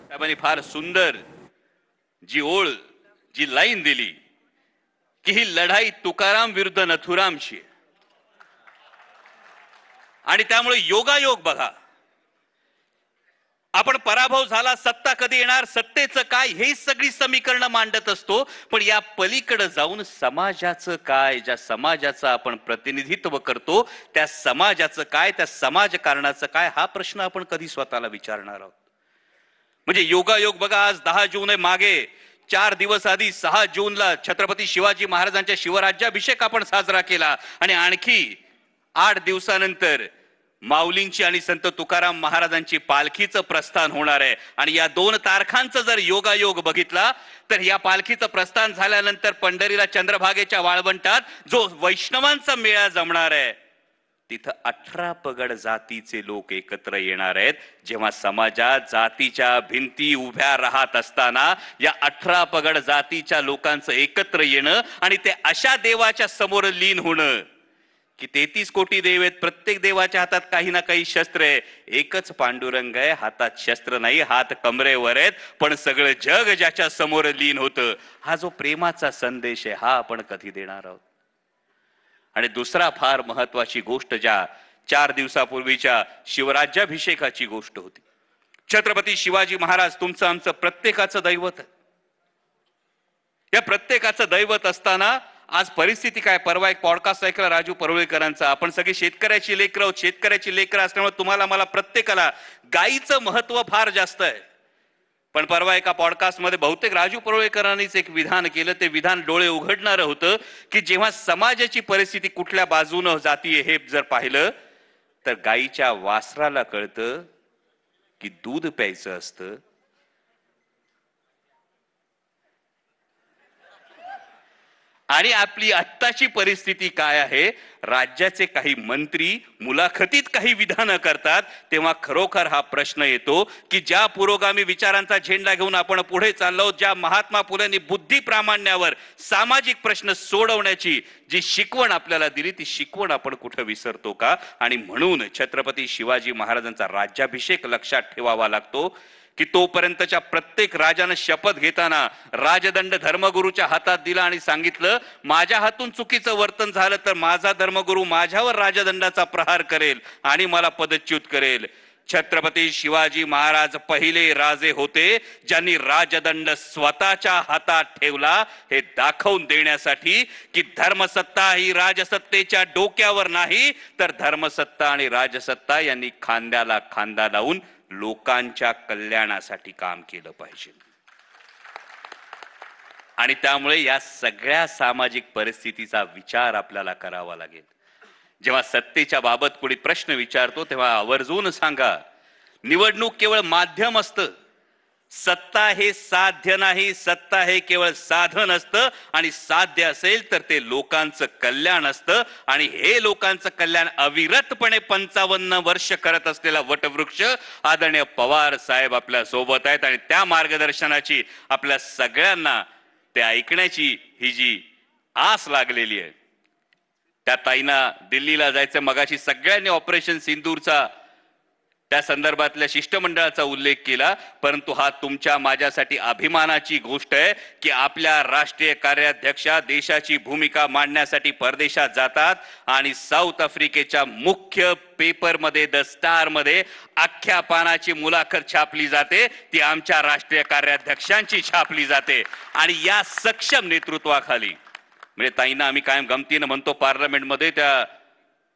साहेबांनी फार सुंदर जी ओळ जी लाईन दिली की ही लढाई तुकाराम विरुद्ध नथुरामची आणि त्यामुळे योगायोग बघा, आपण पराभव झाला, सत्ता कधी येणार, सत्तेचं काय, हे सगळी समीकरण मांडत असतो, पण या पलीकडे जाऊन समाजाचं काय, ज्या समाजाचं आपण प्रतिनिधित्व करतो त्या समाजाचं काय, त्या समाजकारणाचं काय, हा प्रश्न आपण कधी स्वतःला विचारणार आहोत. म्हणजे योगायोग बघा, आज 10 जून आहे, मागे 4 दिवस आधी 6 जूनला छत्रपती शिवाजी महाराजांच्या शिवराज्याभिषेक आपण साजरा केला आणि आणखी 8 दिवसानंतर माऊलींची आणि संत तुकाराम महाराजांची पालखीचं प्रस्थान होणार आहे. आणि या 2 तारखांचा जर योगायोग बघितला तर या पालखीचं प्रस्थान झाल्यानंतर पंढरीला चंद्रभागेच्या वाळवंटात जो वैष्णवांचा मेळा जमणार आहे तिथं 18 पगड जातीचे लोक एकत्र येणार आहेत. जेव्हा समाजात जातीच्या भिंती उभ्या राहत असताना या 18 पगड जातीच्या लोकांचं एकत्र येणं आणि ते अशा देवाच्या समोर लीन होणं की 33 कोटी देव आहेत, प्रत्येक देवाच्या हातात काही ना काही शस्त्र आहे, एकच पांडुरंग आहे, हातात शस्त्र नाही, हात कमरेवर आहेत, पण सगळं जग ज्याच्या समोर लीन होतं, हा जो प्रेमाचा संदेश आहे हा आपण कधी देणार आहोत. आणि दुसरा फार महत्वाची गोष्ट, ज्या 4 दिवसापूर्वीच्या शिवराज्याभिषेकाची गोष्ट होती. छत्रपती शिवाजी महाराज तुमचं आमचं प्रत्येकाचं दैवत आहे. या प्रत्येकाचं दैवत असताना आज परिस्थिती काय, परवा एक पॉडकास्ट ऐकला राजू परुळेकरांचा, आपण सगळी शेतकऱ्याची लेकरं आहोत, शेतकऱ्याची लेकरं असल्यामुळे तुम्हाला मला प्रत्येकाला गायीचं महत्व फार जास्त आहे. पण परवा एका पॉडकास्ट मध्ये बहुतेक राजू परुळेकरांनीच एक विधान केलं, ते विधान डोळे उघडणारं होतं की जेव्हा समाजाची परिस्थिती कुठल्या बाजूनं जातीये हे जर पाहिलं तर गायीच्या वासराला कळतं की दूध प्यायचं असतं आणि आपली आत्ताची परिस्थिती काय आहे, राज्याचे काही मंत्री मुलाखतीत काही विधानं करतात तेव्हा खरोखर हा प्रश्न येतो की ज्या पुरोगामी विचारांचा झेंडा घेऊन आपण पुढे चाललो, ज्या महात्मा फुलेंनी बुद्धी प्रामाण्यावर सामाजिक प्रश्न सोडवण्याची जी शिकवण आपल्याला दिली ती शिकवण आपण कुठे विसरतो का. आणि म्हणून छत्रपती शिवाजी महाराजांचा राज्याभिषेक लक्षात ठेवावा लागतो की तोपर्यंतच्या प्रत्येक राजानं शपथ घेताना राजदंड धर्मगुरूच्या हातात दिला आणि सांगितलं माझ्या हातून चुकीचं वर्तन झालं तर माझा धर्मगुरू माझ्यावर राजदंडाचा प्रहार करेल आणि मला पदच्युत करेल. छत्रपती शिवाजी महाराज पहिले राजे होते ज्यांनी राजदंड स्वतःच्या हातात ठेवला, हे दाखवून देण्यासाठी की धर्मसत्ता ही राजसत्तेच्या डोक्यावर नाही तर धर्मसत्ता आणि राजसत्ता यांनी खांद्याला खांदा लावून लोकांच्या कल्याणासाठी काम केलं पाहिजे. आणि त्यामुळे या सगळ्या सामाजिक परिस्थितीचा विचार आपल्याला करावा लागेल. जेव्हा सत्तेच्या बाबत कोणी प्रश्न विचारतो तेव्हा आवर्जून सांगा, निवडणूक केवळ माध्यम असतं, सत्ता हे साध्य नाही, सत्ता हे केवळ साधन असतं आणि साध्य असेल तर ते लोकांचं कल्याण असतं. आणि हे लोकांचं कल्याण अविरतपणे 55 वर्ष करत असलेला वटवृक्ष आदरणीय पवार साहेब आपल्या सोबत आहेत आणि त्या मार्गदर्शनाची आपल्या सगळ्यांना ते ऐकण्याची ही जी आस लागलेली आहे. त्या ताईंना दिल्लीला जायचं, मगाशी सगळ्यांनी ऑपरेशन सिंदूरचा त्या संदर्भातल्या शिष्टमंडळाचा उल्लेख केला, परंतु हा तुमच्या माझ्यासाठी अभिमानाची गोष्ट आहे की आपल्या राष्ट्रीय कार्याध्यक्षा देशाची भूमिका मांडण्यासाठी परदेशात जातात आणि साऊथ आफ्रिकेच्या मुख्य पेपरमध्ये द स्टार मध्ये अख्ख्या पानाची मुलाखत छापली जाते, ती आमच्या राष्ट्रीय कार्याध्यक्षांची छापली जाते. आणि या सक्षम नेतृत्वाखाली म्हणजे ताईंना आम्ही कायम गमतीनं म्हणतो पार्लमेंटमध्ये त्या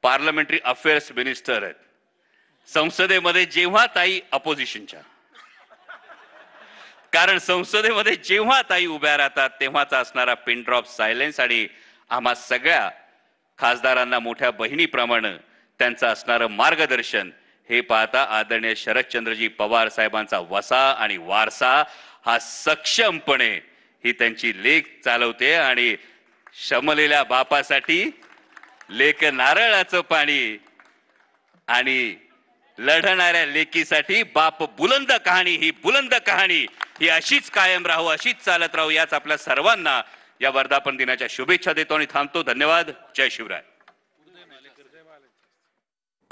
पार्लमेंटरी अफेअर्स मिनिस्टर आहेत. संसदेमध्ये जेव्हा ताई अपोजिशनच्या, कारण संसदेमध्ये जेव्हा ताई उभ्या राहतात तेव्हाचा असणारा पिन ड्रॉप सायलेन्स आणि आम्हा सगळ्या खासदारांना मोठ्या बहिणीप्रमाणे त्यांचं असणारं मार्गदर्शन हे पाहता आदरणीय शरदचंद्रजी पवार साहेबांचा वसा आणि वारसा हा सक्षमपणे ही त्यांची लेख चालवते. आणि शमलेल्या बापासाठी लेक नारळाचं पाणी आणि लढणाऱ्या लेकीसाठी बाप बुलंद कहाणी, ही बुलंद कहाणी ही अशीच कायम राहू, अशीच चालत राहू, याच आपल्या सर्वांना या वर्धापन दिनाच्या शुभेच्छा देतो आणि थांबतो. धन्यवाद. जय शिवराय.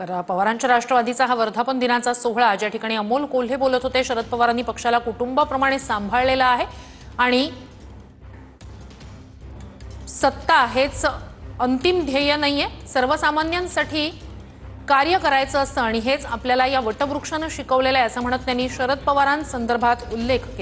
तर पवारांच्या राष्ट्रवादीचा हा वर्धापन दिनाचा सोहळा, ज्या ठिकाणी अमोल कोल्हे बोलत होते, शरद पवारांनी पक्षाला कुटुंबाप्रमाणे सांभाळलेला आहे आणि सत्ता हेच अंतिम ध्येय नाहीये, सर्वसामान्यांसाठी कार्य करायचं असतं आणि हेच आपल्याला या वटवृक्षानं शिकवलेलं आहे, असं म्हणत त्यांनी शरद पवारांसंदर्भात उल्लेख केला.